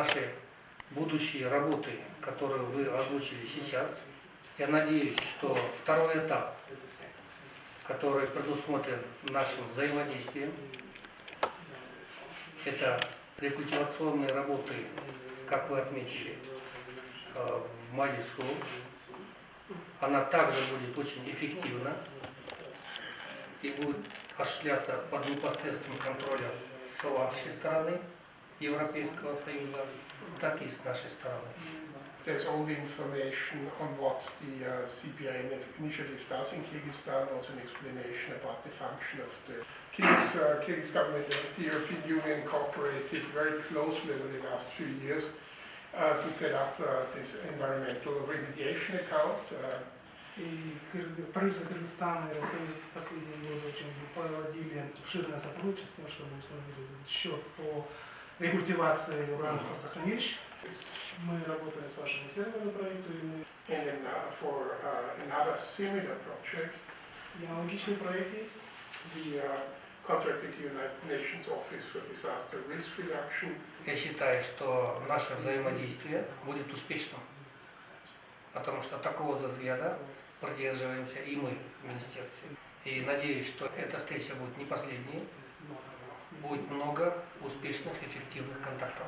наши будущие работы, которые вы озвучили сейчас. Я надеюсь, что второй этап, который предусмотрен нашим взаимодействием, это рекультивационные работы, как вы отметили, в Мадису. Она также будет очень эффективна и будет осуществляться под непосредственным контролем с вашей стороны, Европейского Союза, так и с нашей стороны. There's all the information on what the CPI initiative does in Kyrgyzstan, also an explanation about the function of the Kyrgyz government and the European Union cooperated very closely over the last few years to set up this environmental remediation account. И правительство Кыргызстана и Россия в последние годы очень проводили обширное сотрудничество, чтобы установить счет по рекультивации урановых хвостохранилищ. Мы работаем с вашим исследовательским проектом. And then for another similar project, И аналогичный проект есть. the contracted to United Nations Office for Disaster Risk Reduction. Я считаю, что наше взаимодействие будет успешным, потому что такого взгляда придерживаемся и мы в министерстве. И надеюсь, что эта встреча будет не последней, будет много успешных, эффективных контактов.